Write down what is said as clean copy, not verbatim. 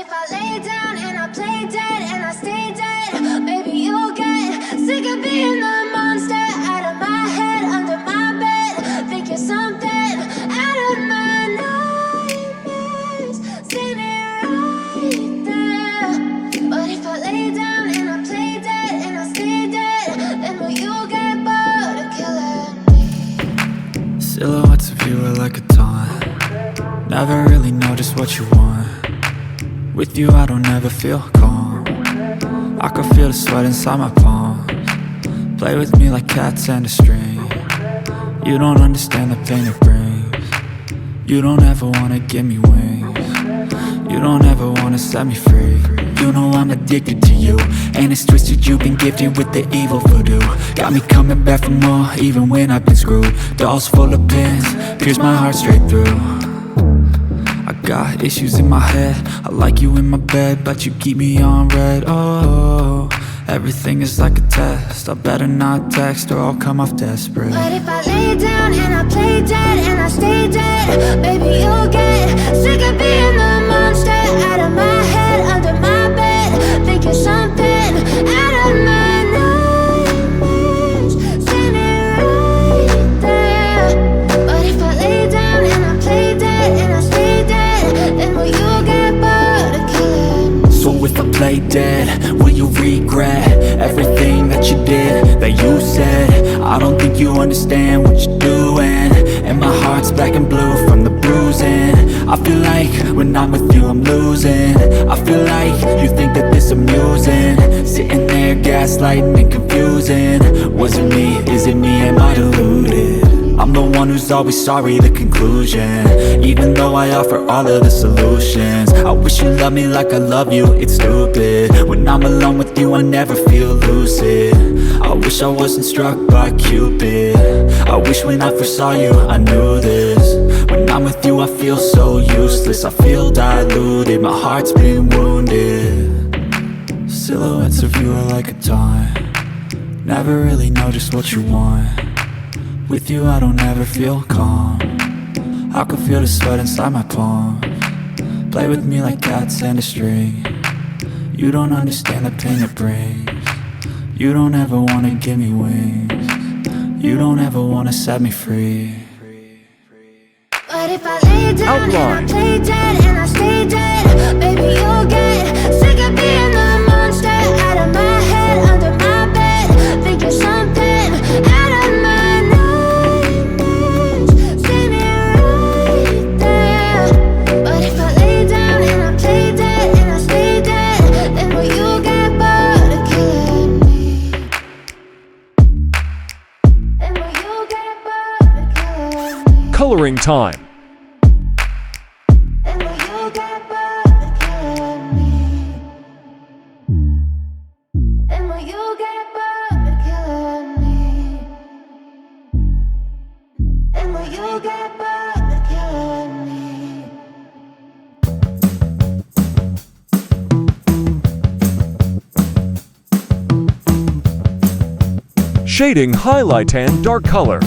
if I lay down and I play dead and I stay dead, maybe you'll get sick of being the monster out of my head, under my bed. Think you're something out of my nightmares, standing right there. But if I lay down and I play dead and I stay dead, then will you get bored of killing me? Silhouettes of you are like a taunt. Never really know just what you want. With you I don't ever feel calm. I can feel the sweat inside my palms. Play with me like cats and a string. You don't understand the pain it brings. You don't ever wanna give me wings. You don't ever wanna set me free. You know I'm addicted to you, and it's twisted, you've been gifted with the evil voodoo. Got me coming back for more, even when I've been screwed. Dolls full of pins, pierce my heart straight through. I got issues in my head, I like you in my bed, but you keep me on red. Oh, everything is like a test, I better not text or I'll come off desperate. But if I lay down and I play dead and I stay dead, maybe you'll get sick of being the monster out of my head, under my bed. Think you're something out of my nightmares, standing right there. But if I lay down and I play dead and I stay dead, then will you get bored of killing me? So if I play dead, will you regret everything that you did, that you said? I don't think you understand what you're doing, and my heart's black and blue from the bruising. I feel like when I'm with you I'm losing. I feel like you think that this amusing, sitting there gaslighting and confusing. Was it me? Is it me? Am I deluded? I'm the one who's always sorry, the conclusion, even though I offer all of the solutions. I wish you loved me like I love you, it's stupid. When I'm alone with you I never feel lucid. I wish I wasn't struck by Cupid. I wish when I first saw you I knew this. When I'm with you I feel so useless, I feel diluted, my heart's been wounded. Silhouettes of you are like a taunt. Never really know just what you want. With you I don't ever feel calm. I can feel the sweat inside my palms. Play with me like cats and a string. You don't understand the pain it brings. You don't ever wanna give me wings. You don't ever wanna set me free. But if I lay down and I play dead and I stay dead, maybe you'll get sick of being the monster out of my head, under my bed. Think you're something out of my nightmares, standing right there. But if I lay down and I play dead and I stay dead, then will you get bored of killing me? Then will you get bored of killing me? Coloring time. Then will you get bored of killing me? Then will you get bored of killing me? Then will you get bored of killing me? Shading, highlight, and dark color.